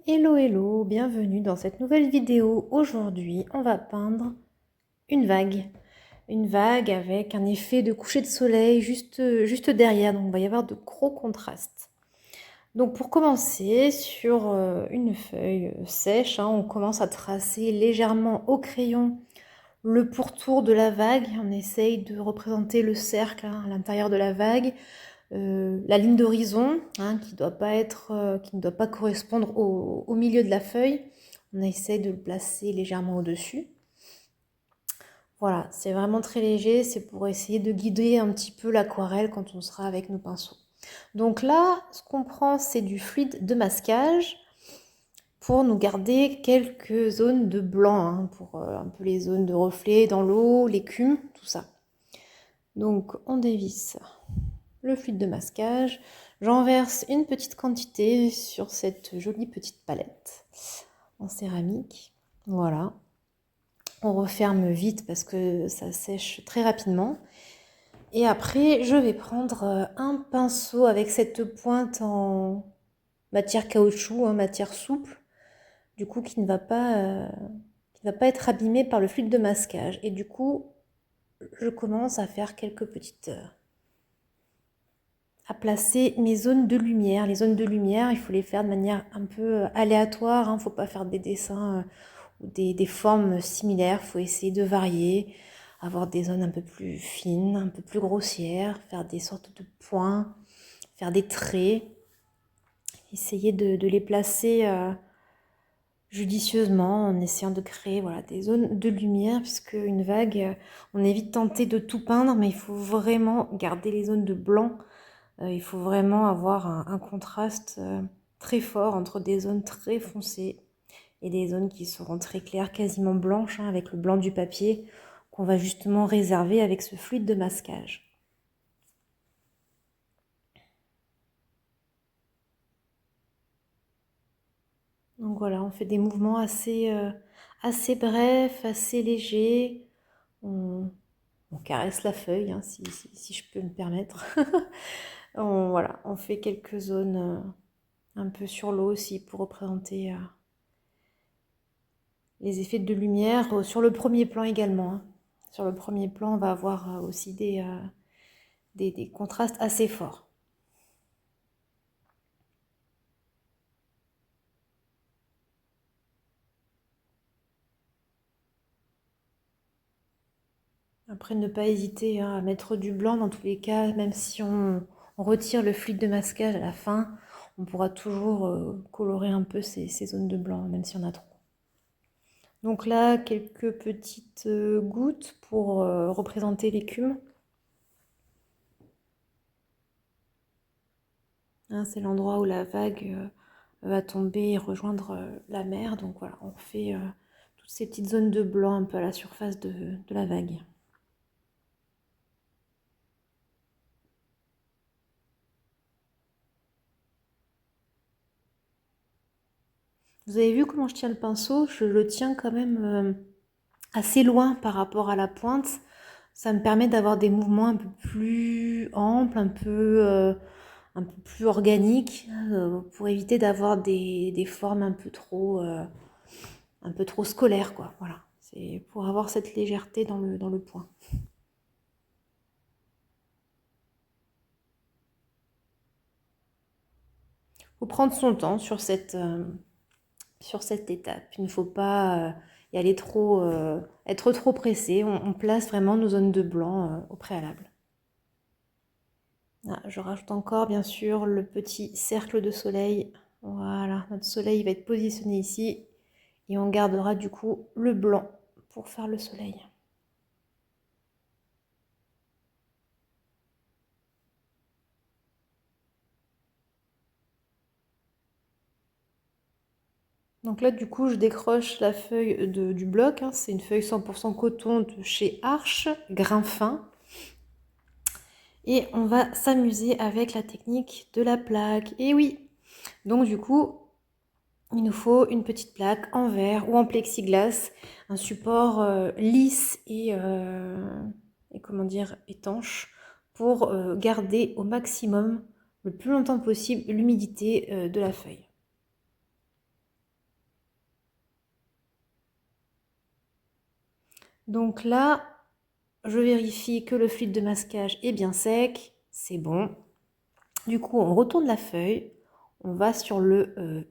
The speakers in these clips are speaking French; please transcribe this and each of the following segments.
Hello hello, bienvenue dans cette nouvelle vidéo. Aujourd'hui, on va peindre une vague. Une vague avec un effet de coucher de soleil juste derrière, donc il va y avoir de gros contrastes. Donc pour commencer, sur une feuille sèche, on commence à tracer légèrement au crayon le pourtour de la vague. On essaye de représenter le cercle à l'intérieur de la vague. La ligne d'horizon qui ne doit pas correspondre au milieu de la feuille. On essaie de le placer légèrement au-dessus. Voilà, c'est vraiment très léger, c'est pour essayer de guider un petit peu l'aquarelle quand on sera avec nos pinceaux. Donc là, ce qu'on prend, c'est du fluide de masquage pour nous garder quelques zones de blanc, pour un peu les zones de reflet dans l'eau, l'écume, tout ça. Donc on dévisse le fluide de masquage. J'en verse une petite quantité sur cette jolie petite palette en céramique. Voilà. On referme vite parce que ça sèche très rapidement. Et après, je vais prendre un pinceau avec cette pointe en matière caoutchouc, matière souple, du coup qui ne va pas être abîmée par le fluide de masquage. Et du coup, je commence à faire quelques petites à placer mes zones de lumière. Les zones de lumière, il faut les faire de manière un peu aléatoire. Il ne faut pas faire des dessins ou des formes similaires. Il faut essayer de varier, avoir des zones un peu plus fines, un peu plus grossières, faire des sortes de points, faire des traits. Essayer de les placer judicieusement en essayant de créer des zones de lumière, puisque une vague, on est vite tenté de tout peindre, mais il faut vraiment garder les zones de blanc. Il faut vraiment avoir un contraste très fort entre des zones très foncées et des zones qui seront très claires, quasiment blanches, avec le blanc du papier qu'on va justement réserver avec ce fluide de masquage. Donc voilà, on fait des mouvements assez brefs, assez légers. On caresse la feuille, si je peux me permettre. On fait quelques zones un peu sur l'eau aussi pour représenter les effets de lumière sur le premier plan également. Sur le premier plan, on va avoir aussi des contrastes assez forts. Après, ne pas hésiter à mettre du blanc dans tous les cas, même si on retire le fluide de masquage à la fin, on pourra toujours colorer un peu ces zones de blanc, même si on a trop. Donc là, quelques petites gouttes pour représenter l'écume. C'est l'endroit où la vague va tomber et rejoindre la mer. Donc voilà, on fait toutes ces petites zones de blanc un peu à la surface de la vague. Vous avez vu comment je tiens le pinceau? Je le tiens quand même assez loin par rapport à la pointe. Ça me permet d'avoir des mouvements un peu plus amples, un peu plus organiques, pour éviter d'avoir des formes un peu trop scolaires, quoi. Voilà, c'est pour avoir cette légèreté dans le point. Faut prendre son temps sur cette étape. Il ne faut pas y aller être trop pressé. On place vraiment nos zones de blanc au préalable. Ah, je rajoute encore bien sûr le petit cercle de soleil. Voilà, notre soleil va être positionné ici et on gardera du coup le blanc pour faire le soleil. Donc là du coup je décroche la feuille du bloc, c'est une feuille 100% coton de chez Arche, grain fin. Et on va s'amuser avec la technique de la plaque. Et oui, donc du coup, il nous faut une petite plaque en verre ou en plexiglas, un support lisse et comment dire, étanche pour garder au maximum, le plus longtemps possible, l'humidité de la feuille. Donc là, je vérifie que le fluide de masquage est bien sec, c'est bon. Du coup, on retourne la feuille, on va sur le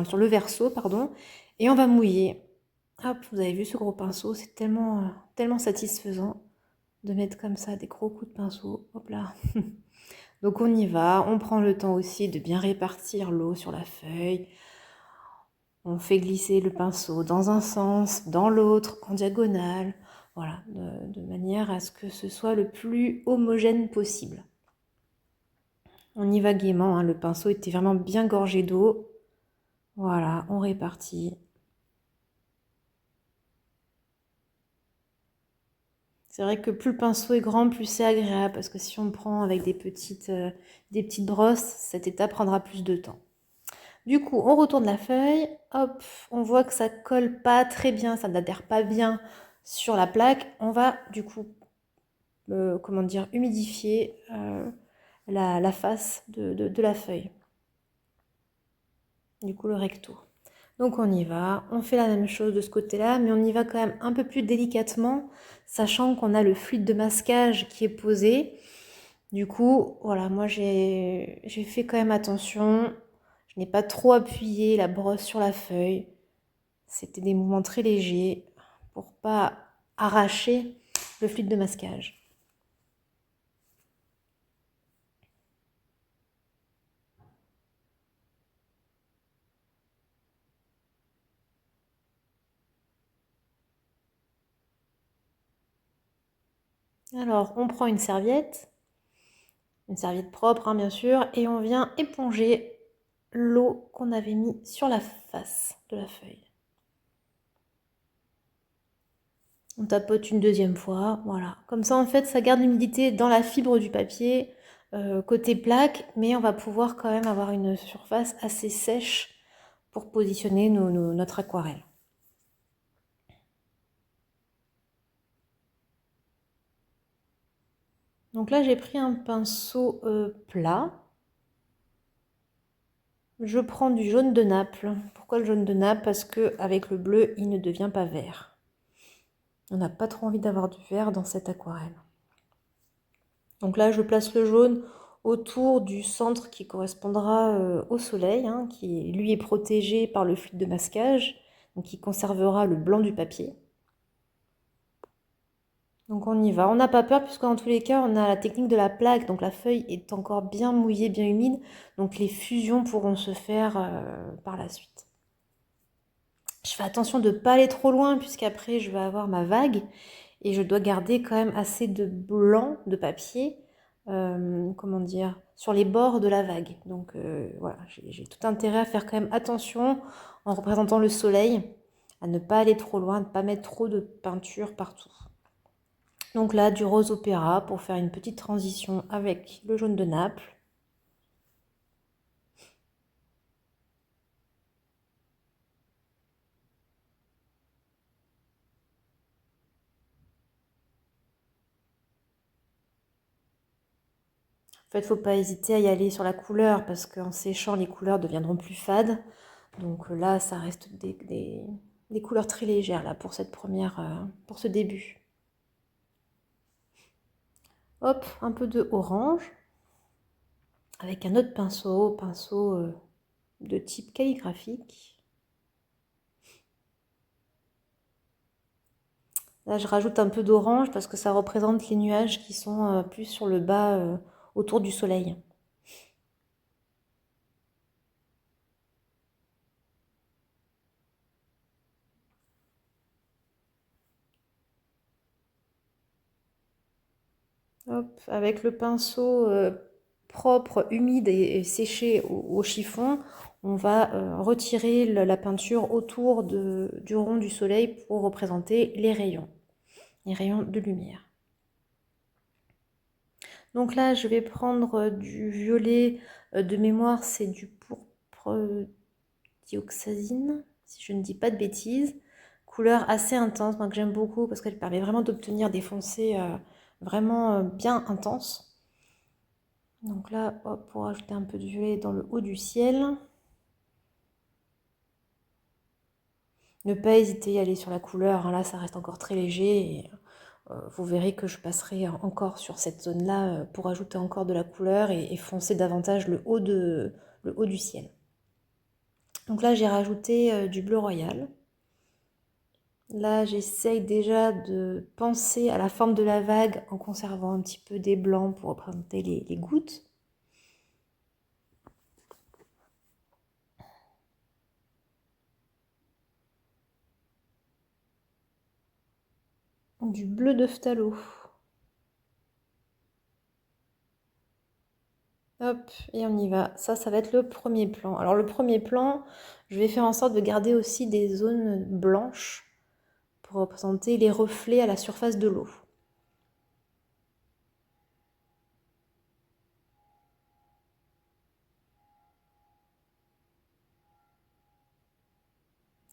sur le verso, pardon, et on va mouiller. Hop, vous avez vu ce gros pinceau, c'est tellement, tellement satisfaisant de mettre comme ça des gros coups de pinceau. Hop là. Donc on y va, on prend le temps aussi de bien répartir l'eau sur la feuille. On fait glisser le pinceau dans un sens, dans l'autre, en diagonale. Voilà, de manière à ce que ce soit le plus homogène possible. On y va gaiement, hein, le pinceau était vraiment bien gorgé d'eau. Voilà, on répartit. C'est vrai que plus le pinceau est grand, plus c'est agréable, parce que si on prend avec des petites brosses, cette étape prendra plus de temps. Du coup, on retourne la feuille, hop, on voit que ça colle pas très bien, ça n'adhère pas bien sur la plaque. On va du coup, comment dire, humidifier la face de la feuille. Du coup, le recto. Donc on y va, on fait la même chose de ce côté-là, mais on y va quand même un peu plus délicatement, sachant qu'on a le fluide de masquage qui est posé. Du coup, voilà, moi j'ai fait quand même attention. Je n'ai pas trop appuyé la brosse sur la feuille. C'était des mouvements très légers pour pas arracher le fluide de masquage. Alors, on prend une serviette propre, hein, bien sûr, et on vient éponger l'eau qu'on avait mis sur la face de la feuille. On tapote une deuxième fois, voilà. Comme ça, en fait, ça garde l'humidité dans la fibre du papier, côté plaque, mais on va pouvoir quand même avoir une surface assez sèche pour positionner notre aquarelle. Donc là, j'ai pris un pinceau plat. Je prends du jaune de Naples. Pourquoi le jaune de Naples? Parce qu'avec le bleu, il ne devient pas vert. On n'a pas trop envie d'avoir du vert dans cette aquarelle. Donc là, je place le jaune autour du centre qui correspondra au soleil, hein, qui lui est protégé par le fluide de masquage, donc qui conservera le blanc du papier. Donc on y va, on n'a pas peur puisque dans tous les cas on a la technique de la plaque, donc la feuille est encore bien mouillée, bien humide, donc les fusions pourront se faire par la suite. Je fais attention de ne pas aller trop loin puisqu'après je vais avoir ma vague et je dois garder quand même assez de blanc de papier, comment dire, sur les bords de la vague. Donc voilà, j'ai tout intérêt à faire quand même attention en représentant le soleil, à ne pas aller trop loin, à ne pas mettre trop de peinture partout. Donc là, du rose opéra pour faire une petite transition avec le jaune de Naples. En fait, il ne faut pas hésiter à y aller sur la couleur parce qu'en séchant, les couleurs deviendront plus fades. Donc là, ça reste des couleurs très légères là, pour pour ce début. Hop, un peu de orange avec un autre pinceau de type calligraphique. Là, je rajoute un peu d'orange parce que ça représente les nuages qui sont plus sur le bas, autour du soleil. Hop, avec le pinceau propre, humide et séché au chiffon, on va retirer la peinture autour du rond du soleil pour représenter les rayons de lumière. Donc là, je vais prendre du violet de mémoire, c'est du pourpre dioxazine, si je ne dis pas de bêtises. Couleur assez intense, moi que j'aime beaucoup parce qu'elle permet vraiment d'obtenir des foncés vraiment bien intenses. Donc là, hop, pour ajouter un peu de violet dans le haut du ciel. Ne pas hésiter à aller sur la couleur, hein, là ça reste encore très léger et vous verrez que je passerai encore sur cette zone-là pour ajouter encore de la couleur et foncer davantage le haut du ciel. Donc là j'ai rajouté du bleu royal. Là j'essaye déjà de penser à la forme de la vague en conservant un petit peu des blancs pour représenter les gouttes. Du bleu de phthalo. Hop, et on y va. Ça va être le premier plan. Alors le premier plan, je vais faire en sorte de garder aussi des zones blanches pour représenter les reflets à la surface de l'eau.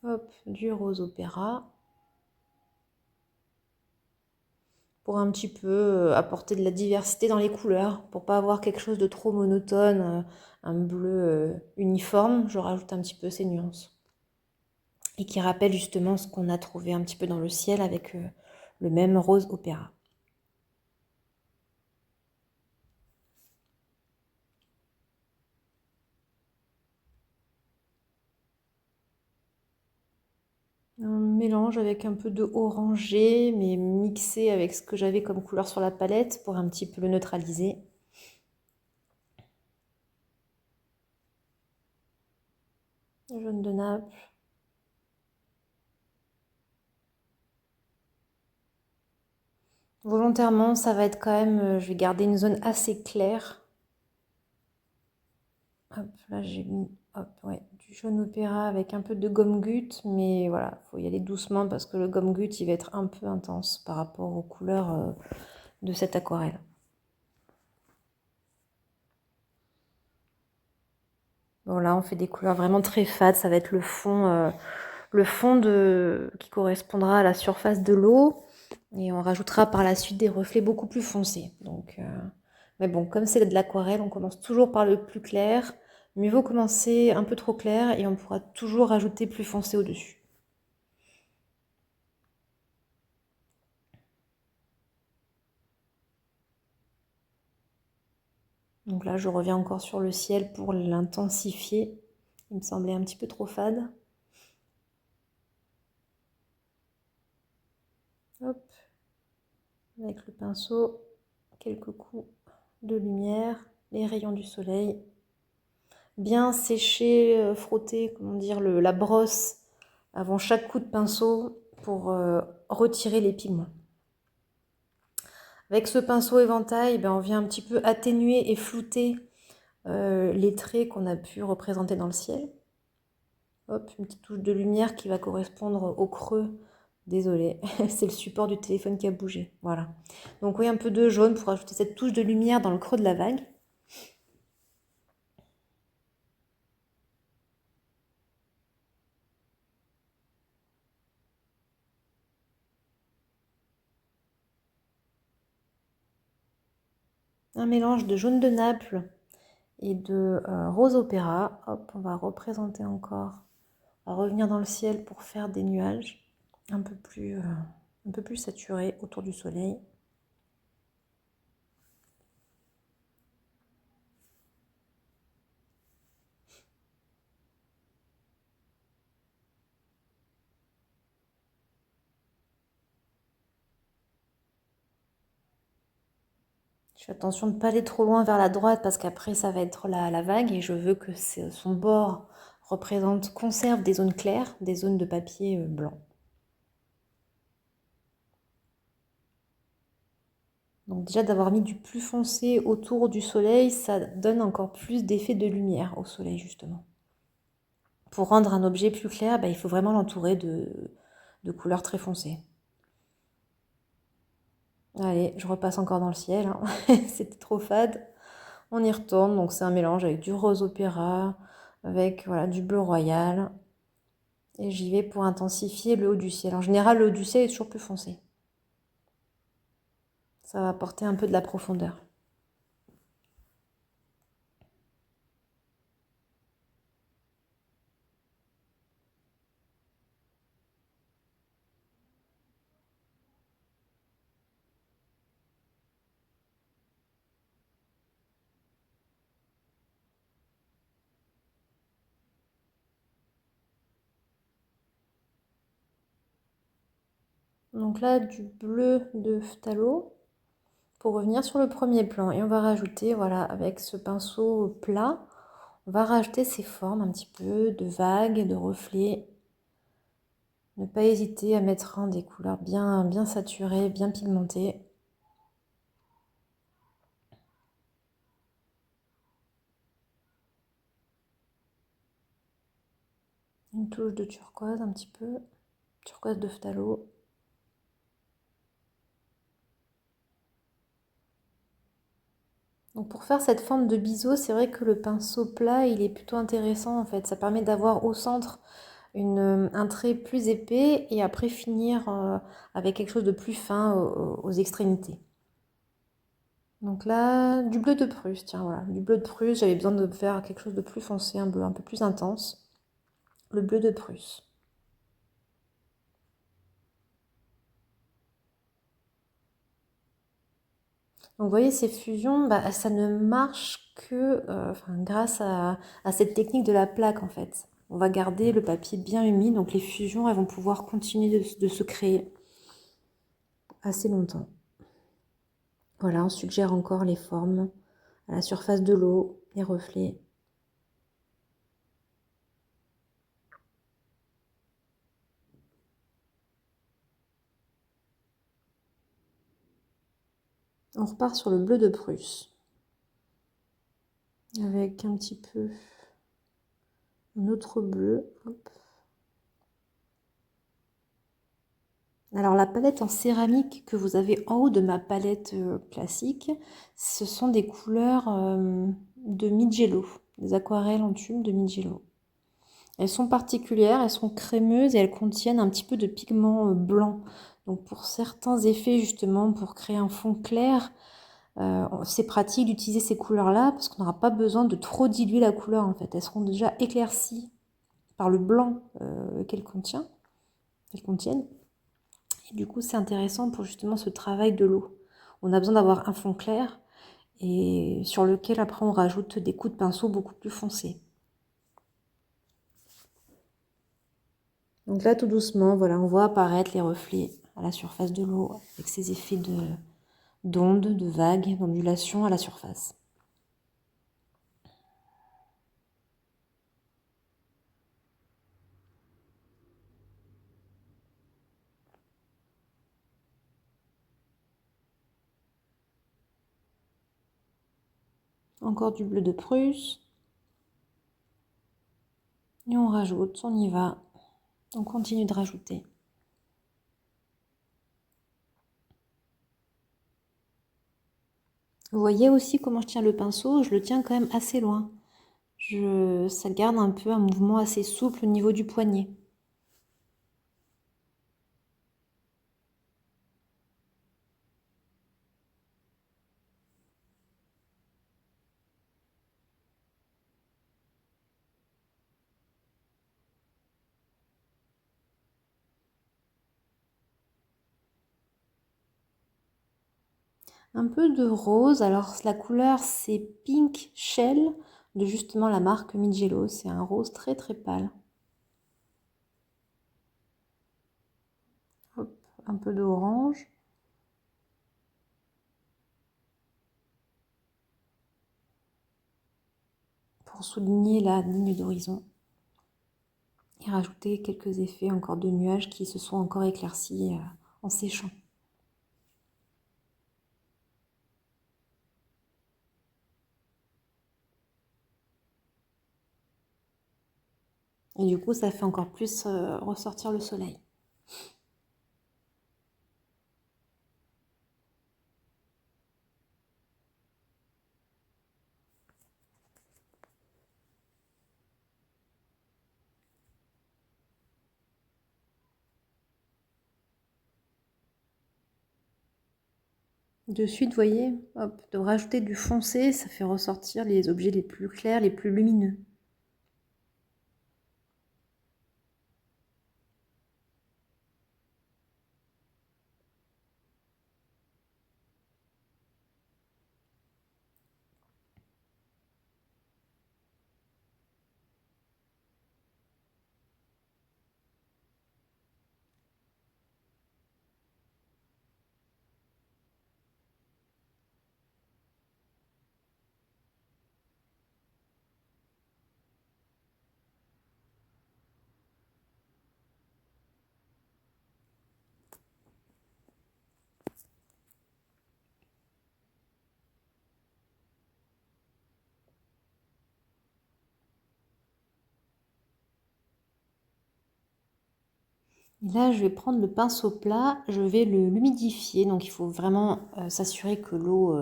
Hop, du rose opéra. Pour un petit peu apporter de la diversité dans les couleurs, pour pas avoir quelque chose de trop monotone, un bleu uniforme, je rajoute un petit peu ces nuances. Et qui rappelle justement ce qu'on a trouvé un petit peu dans le ciel avec le même rose opéra. Un mélange avec un peu de orangé, mais mixé avec ce que j'avais comme couleur sur la palette pour un petit peu le neutraliser. Jaune de Naples. Volontairement, ça va être quand même, je vais garder une zone assez claire. Hop, là j'ai mis ouais, du jaune opéra avec un peu de gomme goutte, mais voilà, il faut y aller doucement parce que le gomme goutte il va être un peu intense par rapport aux couleurs de cette aquarelle. Bon là on fait des couleurs vraiment très fades, ça va être le fond qui correspondra à la surface de l'eau et on rajoutera par la suite des reflets beaucoup plus foncés. Donc, mais bon, comme c'est de l'aquarelle, on commence toujours par le plus clair. Mieux vaut commencer un peu trop clair et on pourra toujours rajouter plus foncé au-dessus. Donc là, je reviens encore sur le ciel pour l'intensifier. Il me semblait un petit peu trop fade. Hop, avec le pinceau, quelques coups de lumière, les rayons du soleil. Bien sécher, frotter, comment dire, la brosse avant chaque coup de pinceau pour retirer les pigments. Avec ce pinceau éventail, ben, on vient un petit peu atténuer et flouter les traits qu'on a pu représenter dans le ciel. Hop, une petite touche de lumière qui va correspondre au creux. Désolée, c'est le support du téléphone qui a bougé. Voilà. Donc oui, un peu de jaune pour ajouter cette touche de lumière dans le creux de la vague. Un mélange de jaune de Naples et de rose opéra. Hop, on va représenter encore, on va revenir dans le ciel pour faire des nuages un peu plus saturés autour du soleil. Je fais attention de ne pas aller trop loin vers la droite parce qu'après ça va être la vague et je veux que son bord conserve des zones claires, des zones de papier blanc. Donc déjà d'avoir mis du plus foncé autour du soleil, ça donne encore plus d'effet de lumière au soleil justement. Pour rendre un objet plus clair, il faut vraiment l'entourer de couleurs très foncées. Allez, je repasse encore dans le ciel, hein. C'était trop fade. On y retourne, donc c'est un mélange avec du rose opéra, avec voilà, du bleu royal. Et j'y vais pour intensifier le haut du ciel. En général, le haut du ciel est toujours plus foncé. Ça va apporter un peu de la profondeur. Donc là, du bleu de phthalo pour revenir sur le premier plan. Et on va rajouter, voilà, avec ce pinceau plat, on va rajouter ces formes un petit peu de vagues, de reflets. Ne pas hésiter à mettre des couleurs bien saturées, bien pigmentées. Une touche de turquoise un petit peu, turquoise de phthalo. Donc pour faire cette forme de biseau, c'est vrai que le pinceau plat, il est plutôt intéressant en fait. Ça permet d'avoir au centre un trait plus épais et après finir avec quelque chose de plus fin aux extrémités. Donc là, du bleu de Prusse, tiens voilà, du bleu de Prusse, j'avais besoin de faire quelque chose de plus foncé, un bleu un peu plus intense. Le bleu de Prusse. Donc vous voyez, ces fusions, bah, ça ne marche que grâce à cette technique de la plaque en fait. On va garder le papier bien humide, donc les fusions, elles vont pouvoir continuer de se créer assez longtemps. Voilà, on suggère encore les formes à la surface de l'eau, les reflets. On repart sur le bleu de Prusse, avec un petit peu un autre bleu. Hop. Alors la palette en céramique que vous avez en haut de ma palette classique, ce sont des couleurs de Mijello, des aquarelles en tube de Mijello. Elles sont particulières, elles sont crémeuses et elles contiennent un petit peu de pigment blanc. Donc pour certains effets justement, pour créer un fond clair, c'est pratique d'utiliser ces couleurs-là parce qu'on n'aura pas besoin de trop diluer la couleur en fait. Elles seront déjà éclaircies par le blanc qu'elles contiennent. Et du coup, c'est intéressant pour justement ce travail de l'eau. On a besoin d'avoir un fond clair et sur lequel après on rajoute des coups de pinceau beaucoup plus foncés. Donc là, tout doucement, voilà, on voit apparaître les reflets à la surface de l'eau avec ces effets d'ondes, de vagues, d'ondulations à la surface. Encore du bleu de Prusse. Et on rajoute, on y va. On continue de rajouter. Vous voyez aussi comment je tiens le pinceau, je le tiens quand même assez loin. Ça garde un peu un mouvement assez souple au niveau du poignet. Un peu de rose, alors la couleur c'est Pink Shell de justement la marque Mijello, c'est un rose très très pâle. Hop, un peu d'orange. Pour souligner la ligne d'horizon. Et rajouter quelques effets encore de nuages qui se sont encore éclaircis en séchant. Et du coup, ça fait encore plus ressortir le soleil. De suite, vous voyez, hop, de rajouter du foncé, ça fait ressortir les objets les plus clairs, les plus lumineux. Et là, je vais prendre le pinceau plat, je vais l'humidifier. Donc, il faut vraiment s'assurer que l'eau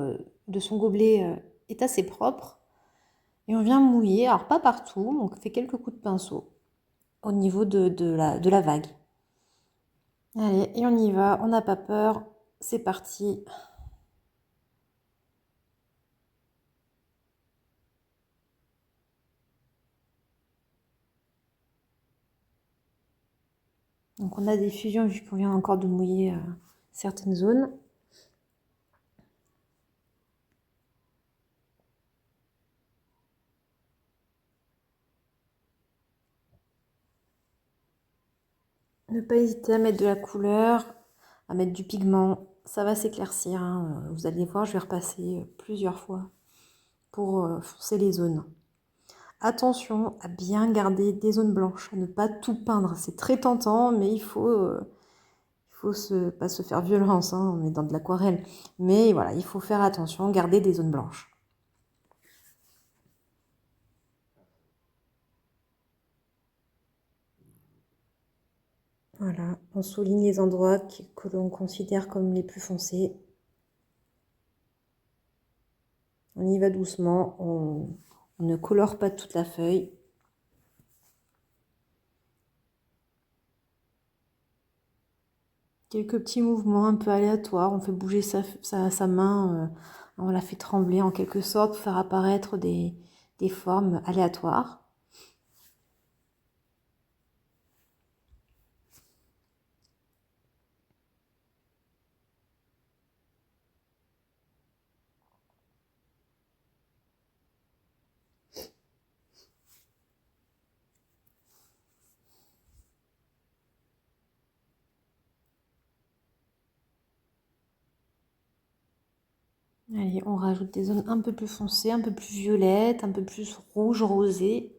de son gobelet est assez propre. Et on vient mouiller, alors pas partout, donc on fait quelques coups de pinceau au niveau de la vague. Allez, et on y va, on n'a pas peur, c'est parti. Donc on a des fusions vu qu'on vient encore de mouiller certaines zones. Ne pas hésiter à mettre de la couleur, à mettre du pigment, ça va s'éclaircir, hein. Vous allez voir, je vais repasser plusieurs fois pour foncer les zones. Attention à bien garder des zones blanches, à ne pas tout peindre. C'est très tentant, mais il faut pas se faire violence, hein, on est dans de l'aquarelle. Mais voilà, il faut faire attention, garder des zones blanches. Voilà, on souligne les endroits que l'on considère comme les plus foncés. On y va doucement, on ne colore pas toute la feuille. Quelques petits mouvements un peu aléatoires, on fait bouger sa main, on la fait trembler en quelque sorte pour faire apparaître des formes aléatoires. Allez, on rajoute des zones un peu plus foncées, un peu plus violettes, un peu plus rouge, rosé.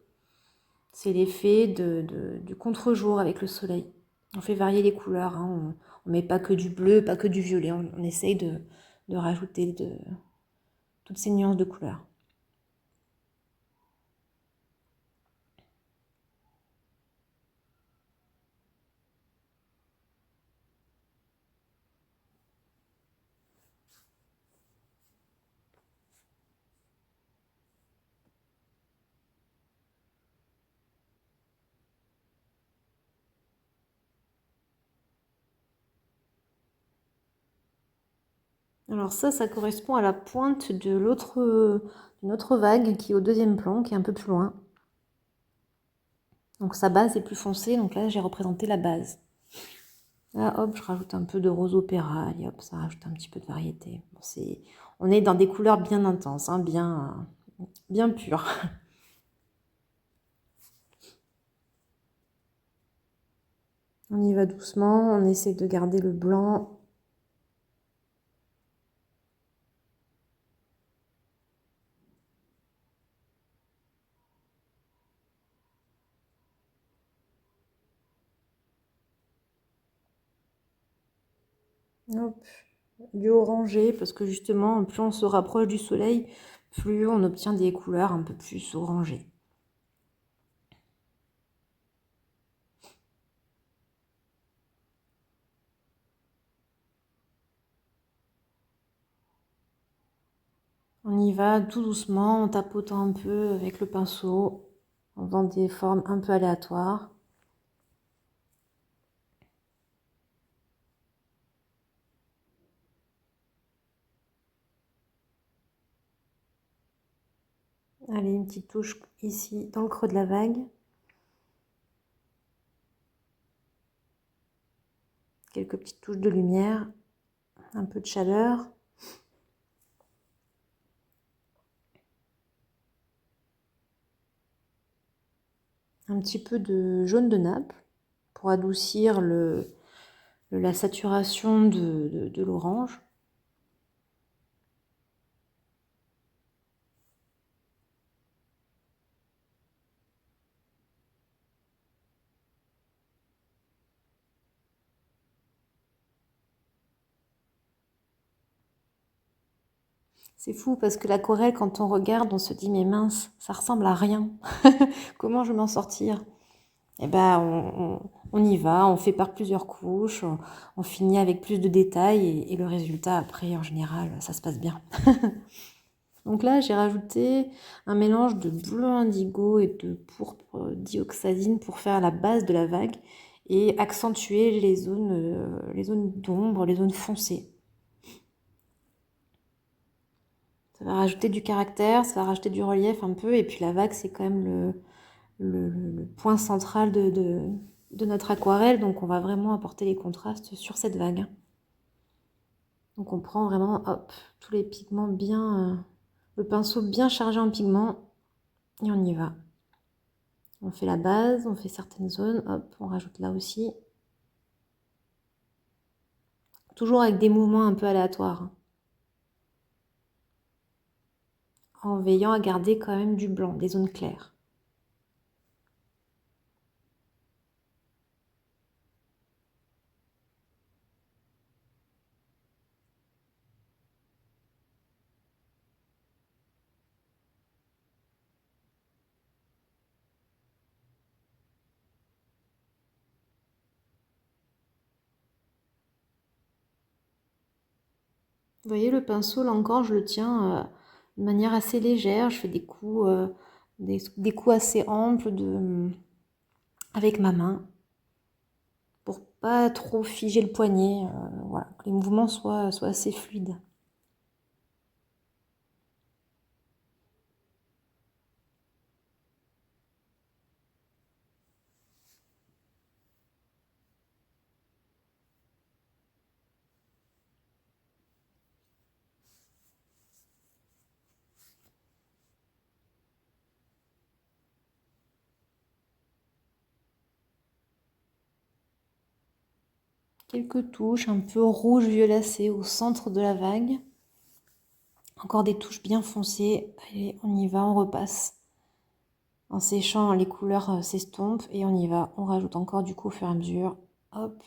C'est l'effet du contre-jour avec le soleil. On fait varier les couleurs, hein. On met pas que du bleu, pas que du violet. On essaye de rajouter toutes ces nuances de couleurs. Alors ça correspond à la pointe d'une autre vague qui est au deuxième plan, qui est un peu plus loin. Donc sa base est plus foncée, donc là j'ai représenté la base. Là hop, je rajoute un peu de rose opéra, allez hop, ça rajoute un petit peu de variété. Bon, on est dans des couleurs bien intenses, hein, bien pures. On y va doucement, on essaie de garder le blanc. Hop, du orangé, parce que justement, plus on se rapproche du soleil, plus on obtient des couleurs un peu plus orangées. On y va tout doucement, en tapotant un peu avec le pinceau, en faisant des formes un peu aléatoires. Allez, une petite touche ici, dans le creux de la vague. Quelques petites touches de lumière, un peu de chaleur. Un petit peu de jaune de Naples pour adoucir la saturation de l'orange. C'est fou parce que l'aquarelle, quand on regarde, on se dit mais mince, ça ressemble à rien. Comment je vais m'en sortir? Et ben on y va, on fait par plusieurs couches, on finit avec plus de détails et le résultat après en général ça se passe bien. Donc là j'ai rajouté un mélange de bleu indigo et de pourpre dioxazine pour faire la base de la vague et accentuer les zones d'ombre, les zones foncées. Ça va rajouter du caractère, ça va rajouter du relief un peu et puis la vague c'est quand même le point central de notre aquarelle, donc on va vraiment apporter les contrastes sur cette vague. Donc on prend vraiment, hop, tous les pigments bien, le pinceau bien chargé en pigments, et on y va. On fait la base, on fait certaines zones, hop, on rajoute là aussi. Toujours avec des mouvements un peu aléatoires, en veillant à garder quand même du blanc, des zones claires. Vous voyez le pinceau, là encore, je le tiens de manière assez légère. Je fais des coups, des coups assez amples avec ma main pour pas trop figer le poignet. Voilà, que les mouvements soient assez fluides. Quelques touches un peu rouge violacé au centre de la vague. Encore des touches bien foncées. Allez, on y va, on repasse. En séchant, les couleurs s'estompent et on y va. On rajoute encore du coup au fur et à mesure. Hop.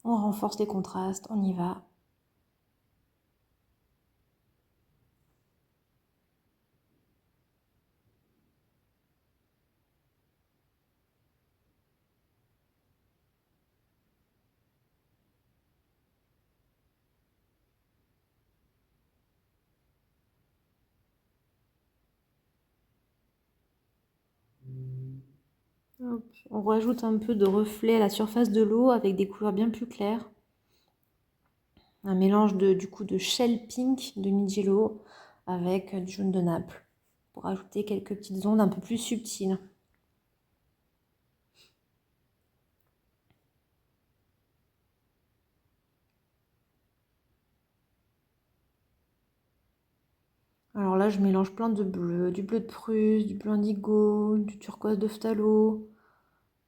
On renforce les contrastes, on y va. Hop. On rajoute un peu de reflet à la surface de l'eau avec des couleurs bien plus claires. Un mélange du coup de shell pink de Mijello avec du jaune de Naples pour ajouter quelques petites ondes un peu plus subtiles. Alors là, je mélange plein de bleus, du bleu de Prusse, du bleu indigo, du turquoise de phthalo,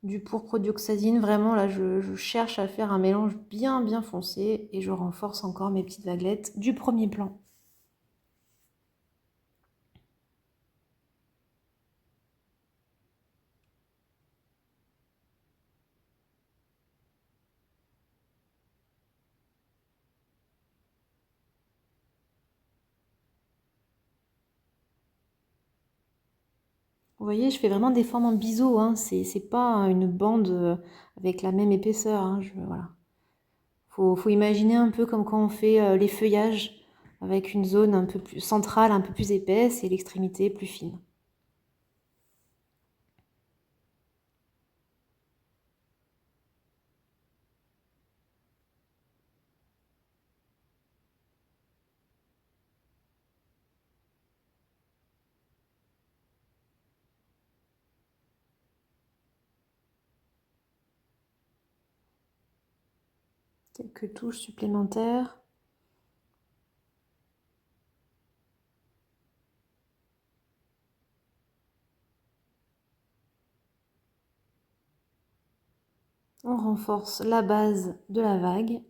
du pourpre dioxazine. Vraiment, là, je cherche à faire un mélange bien foncé et je renforce encore mes petites vaguelettes du premier plan. Vous voyez, je fais vraiment des formes en biseau, hein. C'est pas une bande avec la même épaisseur, hein. Voilà. Faut imaginer un peu comme quand on fait les feuillages avec une zone un peu plus centrale, un peu plus épaisse et l'extrémité plus fine. Quelques touches supplémentaires. On renforce la base de la vague.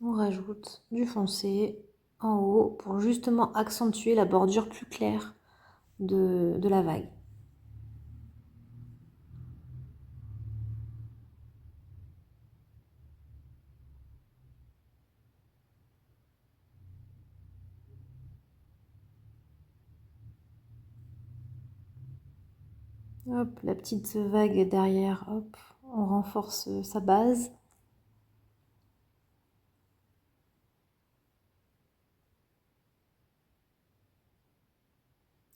On rajoute du foncé en haut pour justement accentuer la bordure plus claire de la vague. Hop, la petite vague derrière, hop, on renforce sa base.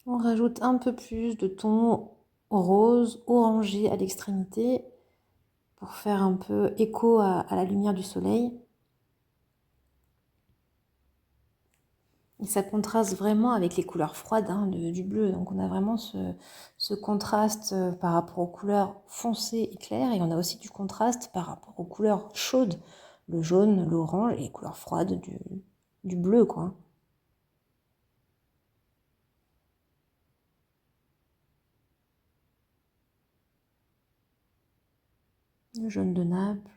On rajoute un peu plus de ton rose orangé à l'extrémité pour faire un peu écho à la lumière du soleil. Et ça contraste vraiment avec les couleurs froides du bleu. Donc on a vraiment ce contraste par rapport aux couleurs foncées et claires. Et on a aussi du contraste par rapport aux couleurs chaudes, le jaune, l'orange et les couleurs froides du bleu, quoi. Le jaune de Naples,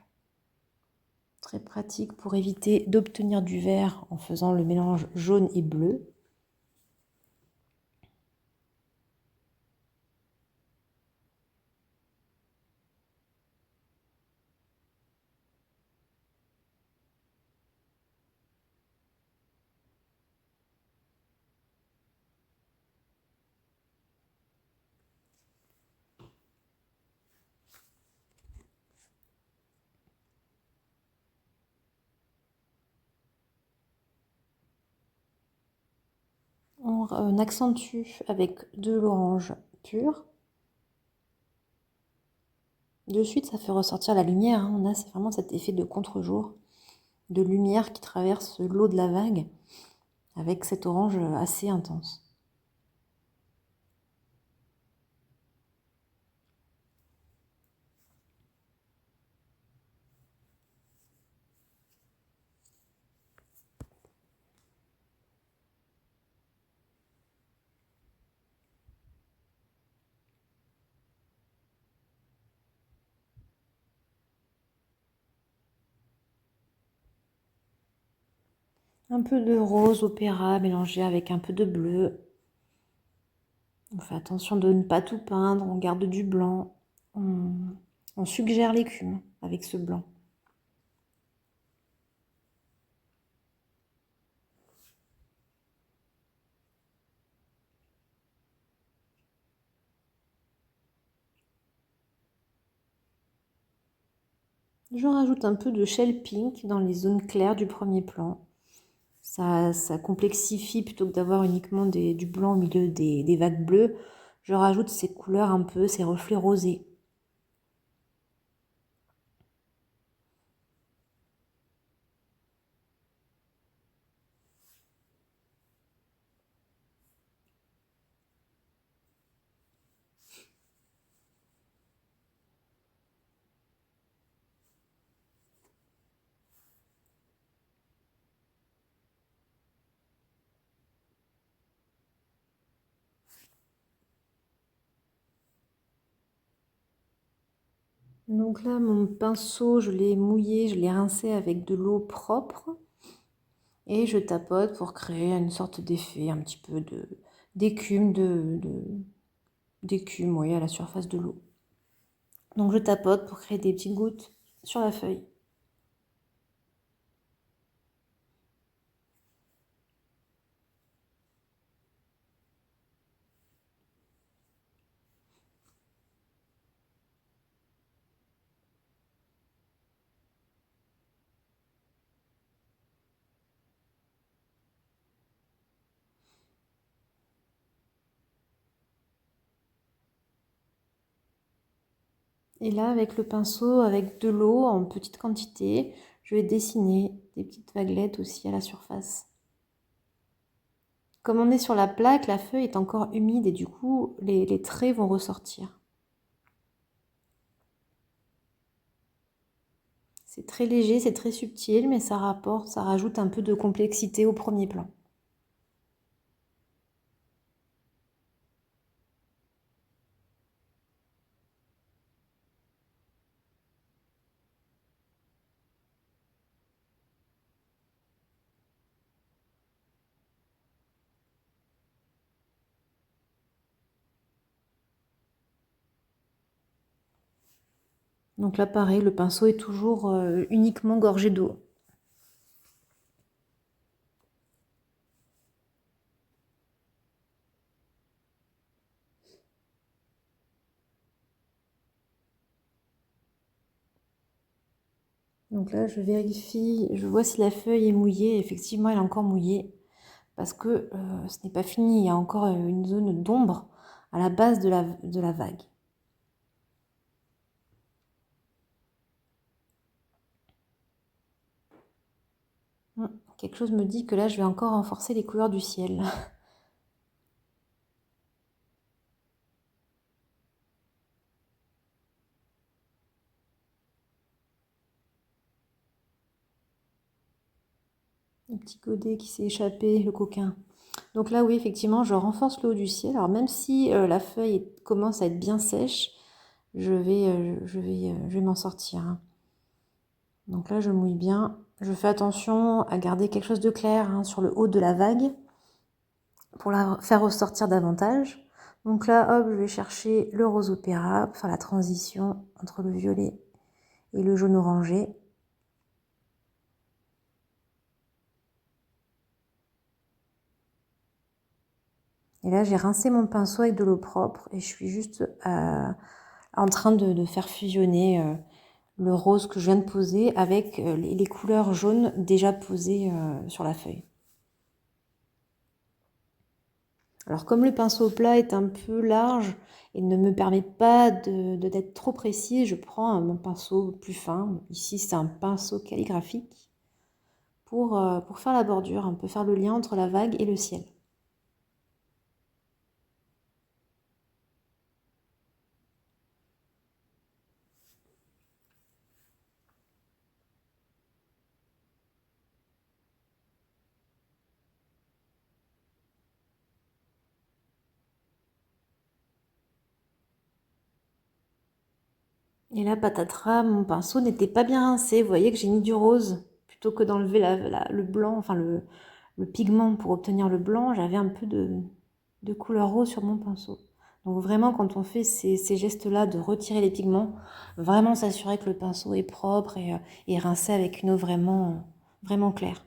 très pratique pour éviter d'obtenir du vert en faisant le mélange jaune et bleu. On accentue avec de l'orange pur. De suite, ça fait ressortir la lumière. On a vraiment cet effet de contre-jour, de lumière qui traverse l'eau de la vague avec cet orange assez intense. Un peu de rose opéra mélangé avec un peu de bleu. On fait attention de ne pas tout peindre, on garde du blanc. On suggère l'écume avec ce blanc. Je rajoute un peu de shell pink dans les zones claires du premier plan. Ça complexifie plutôt que d'avoir uniquement du blanc au milieu des vagues bleues. Je rajoute ces couleurs un peu, ces reflets rosés. Donc là, mon pinceau, je l'ai mouillé, je l'ai rincé avec de l'eau propre. Et je tapote pour créer une sorte d'effet, un petit peu d'écume, d'écume, oui, à la surface de l'eau. Donc je tapote pour créer des petites gouttes sur la feuille. Et là, avec le pinceau, avec de l'eau en petite quantité, je vais dessiner des petites vaguelettes aussi à la surface. Comme on est sur la plaque, la feuille est encore humide et du coup, les traits vont ressortir. C'est très léger, c'est très subtil, mais ça rapporte, ça rajoute un peu de complexité au premier plan. Donc là, pareil, le pinceau est toujours uniquement gorgé d'eau. Donc là, je vérifie, je vois si la feuille est mouillée. Effectivement, elle est encore mouillée parce que ce n'est pas fini. Il y a encore une zone d'ombre à la base de la vague. Quelque chose me dit que là, je vais encore renforcer les couleurs du ciel. Le petit godet qui s'est échappé, le coquin. Donc là, oui, effectivement, je renforce le haut du ciel. Alors même si la feuille commence à être bien sèche, je vais m'en sortir, hein. Donc là, je mouille bien. Je fais attention à garder quelque chose de clair, hein, sur le haut de la vague pour la faire ressortir davantage. Donc là, hop, je vais chercher le rose opéra pour faire la transition entre le violet et le jaune orangé. Et là, j'ai rincé mon pinceau avec de l'eau propre et je suis juste en train de faire fusionner le rose que je viens de poser avec les couleurs jaunes déjà posées sur la feuille. Alors comme le pinceau plat est un peu large et ne me permet pas d'être trop précis, je prends mon pinceau plus fin. Ici, c'est un pinceau calligraphique pour faire la bordure, un peu faire le lien entre la vague et le ciel. Et là, patatras, mon pinceau n'était pas bien rincé. Vous voyez que j'ai mis du rose plutôt que d'enlever le blanc, enfin le pigment pour obtenir le blanc. J'avais un peu de couleur rose sur mon pinceau. Donc vraiment, quand on fait ces gestes-là de retirer les pigments, vraiment s'assurer que le pinceau est propre et rincé avec une eau vraiment claire.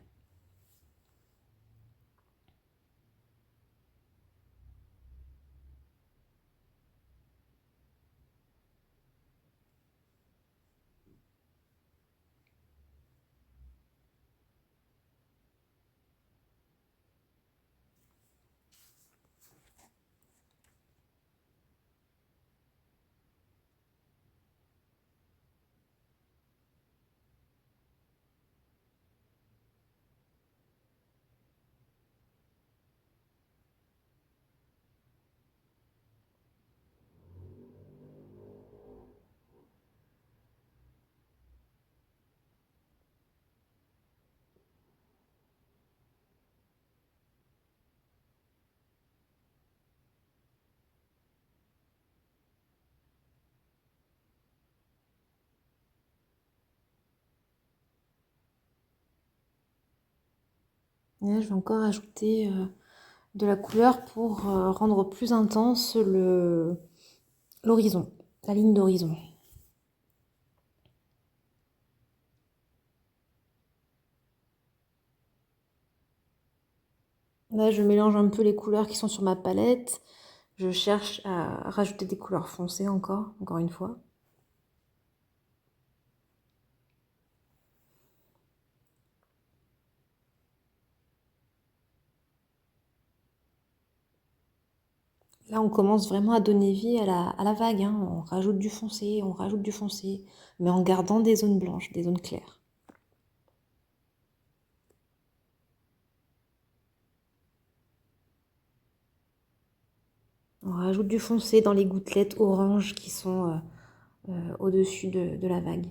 Et là, je vais encore ajouter de la couleur pour rendre plus intense l'horizon, la ligne d'horizon. Là, je mélange un peu les couleurs qui sont sur ma palette. Je cherche à rajouter des couleurs foncées encore une fois. Là, on commence vraiment à donner vie à la vague, hein. On rajoute du foncé, on rajoute du foncé, mais en gardant des zones blanches, des zones claires. On rajoute du foncé dans les gouttelettes oranges qui sont au-dessus de la vague.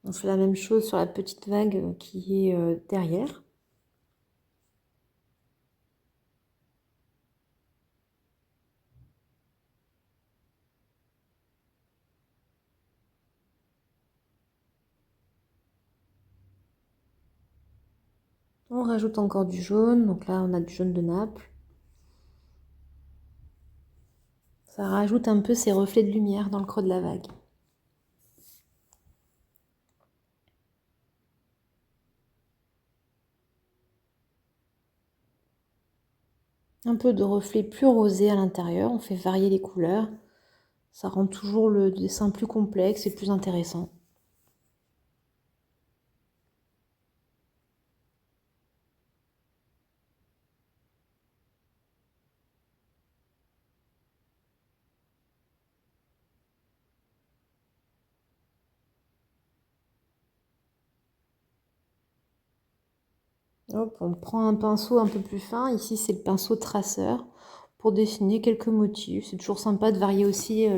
On fait la même chose sur la petite vague qui est derrière. On rajoute encore du jaune, donc là on a du jaune de Naples. Ça rajoute un peu ces reflets de lumière dans le creux de la vague. Un peu de reflets plus rosés à l'intérieur, on fait varier les couleurs. Ça rend toujours le dessin plus complexe et plus intéressant. Hop, on prend un pinceau un peu plus fin. Ici, c'est le pinceau traceur pour dessiner quelques motifs. C'est toujours sympa de varier aussi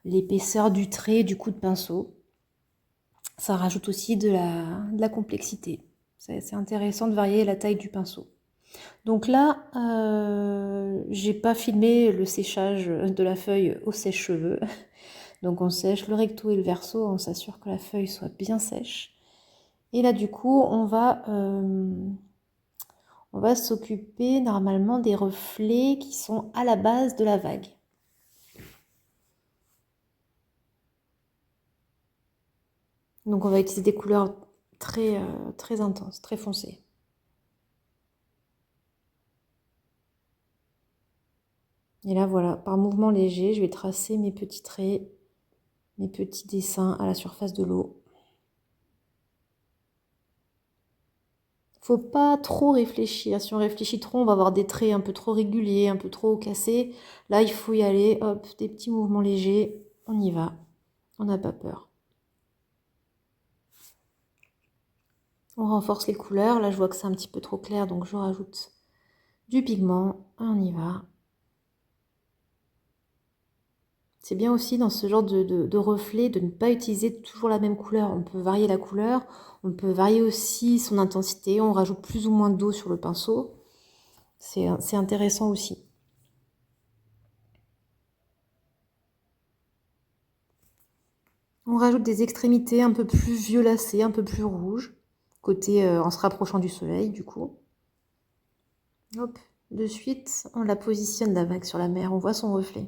l'épaisseur du trait, du coup de pinceau. Ça rajoute aussi de la complexité. C'est intéressant de varier la taille du pinceau. Donc là, j'ai pas filmé le séchage de la feuille au sèche-cheveux. Donc on sèche le recto et le verso, on s'assure que la feuille soit bien sèche. Et là, du coup, on va s'occuper normalement des reflets qui sont à la base de la vague. Donc on va utiliser des couleurs très intenses, très foncées. Et là voilà, par mouvement léger, je vais tracer mes petits traits, mes petits dessins à la surface de l'eau. Faut pas trop réfléchir. Si on réfléchit trop, on va avoir des traits un peu trop réguliers, un peu trop cassés. Là, il faut y aller, hop, des petits mouvements légers, on y va. On n'a pas peur. On renforce les couleurs. Là, je vois que c'est un petit peu trop clair, donc je rajoute du pigment. On y va. C'est bien aussi dans ce genre de reflet de ne pas utiliser toujours la même couleur. On peut varier la couleur, on peut varier aussi son intensité. On rajoute plus ou moins d'eau sur le pinceau. C'est intéressant aussi. On rajoute des extrémités un peu plus violacées, un peu plus rouges, côté en se rapprochant du soleil du coup. Hop, de suite, on la positionne la vague sur la mer, on voit son reflet.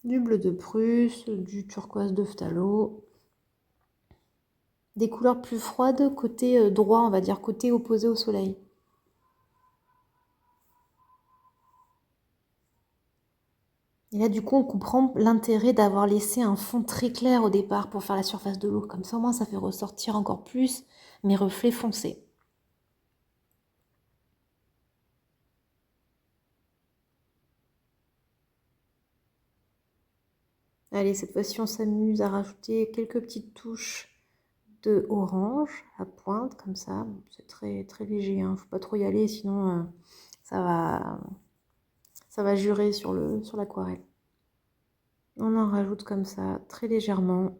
Du bleu de Prusse, du turquoise de phthalo. Des couleurs plus froides côté droit, on va dire côté opposé au soleil. Et là, du coup, on comprend l'intérêt d'avoir laissé un fond très clair au départ pour faire la surface de l'eau. Comme ça, au moins, ça fait ressortir encore plus mes reflets foncés. Allez, cette fois-ci, on s'amuse à rajouter quelques petites touches de orange à pointe, comme ça. C'est très léger, hein. Faut pas trop y aller, sinon ça va jurer sur l'aquarelle. On en rajoute comme ça, très légèrement,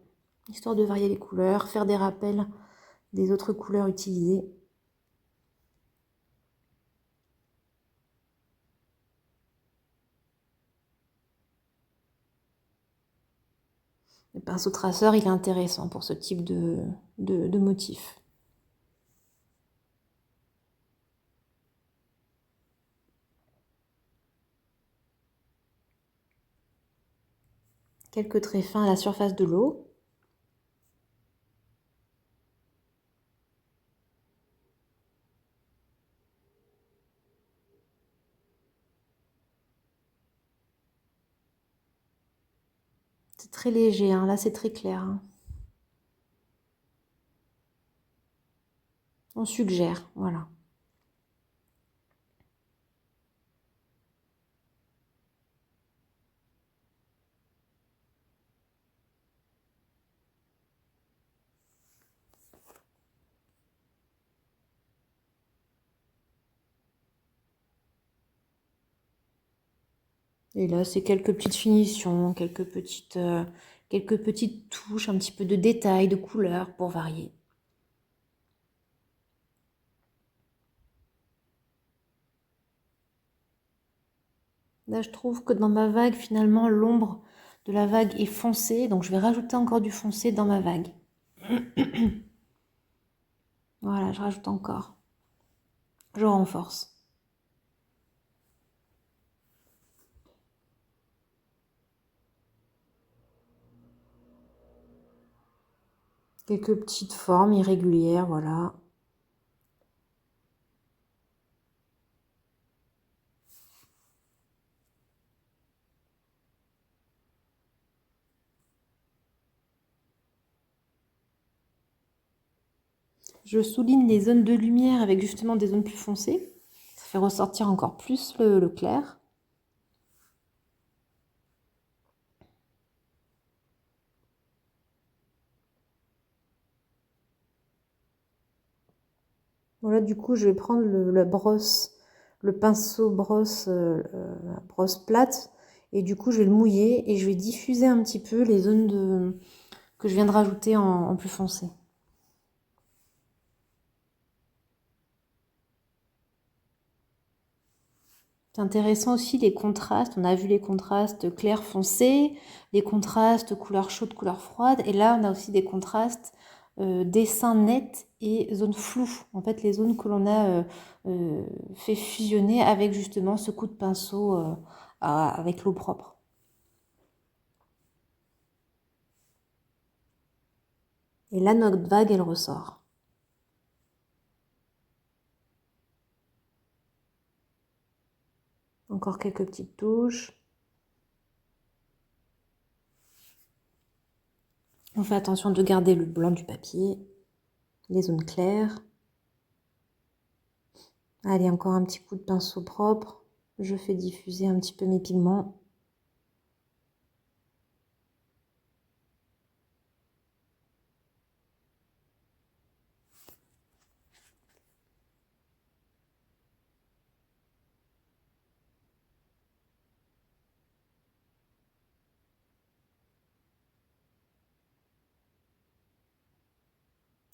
histoire de varier les couleurs, faire des rappels des autres couleurs utilisées. Le pinceau traceur, il est intéressant pour ce type de motif. Quelques traits fins à la surface de l'eau. C'est très léger, hein. Là c'est très clair, hein. On suggère, voilà. Et là, c'est quelques petites finitions, quelques petites touches, un petit peu de détails, de couleurs pour varier. Là, je trouve que dans ma vague, finalement, l'ombre de la vague est foncée. Donc, je vais rajouter encore du foncé dans ma vague. Voilà, je rajoute encore. Je renforce. Quelques petites formes irrégulières, voilà. Je souligne les zones de lumière avec justement des zones plus foncées. Ça fait ressortir encore plus le clair. Voilà, du coup, je vais prendre la brosse, le pinceau brosse, brosse plate, et du coup, je vais le mouiller et je vais diffuser un petit peu les zones que je viens de rajouter en plus foncé. C'est intéressant aussi les contrastes. On a vu les contrastes clair foncé, les contrastes couleur chaude, couleur froide. Et là, on a aussi des contrastes dessin net et zone floue. En fait, les zones que l'on a fait fusionner avec justement ce coup de pinceau avec l'eau propre. Et là, notre vague, elle ressort. Encore quelques petites touches. On fait attention de garder le blanc du papier, les zones claires. Allez, encore un petit coup de pinceau propre. Je fais diffuser un petit peu mes pigments.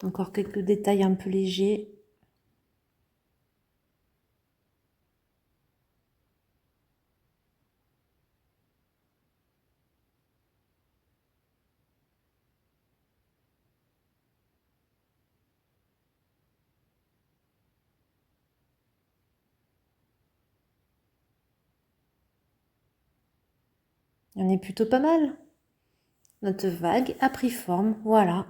Encore quelques détails un peu légers. On est plutôt pas mal. Notre vague a pris forme, voilà.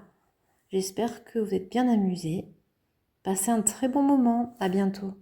J'espère que vous êtes bien amusés. Passez un très bon moment, à bientôt.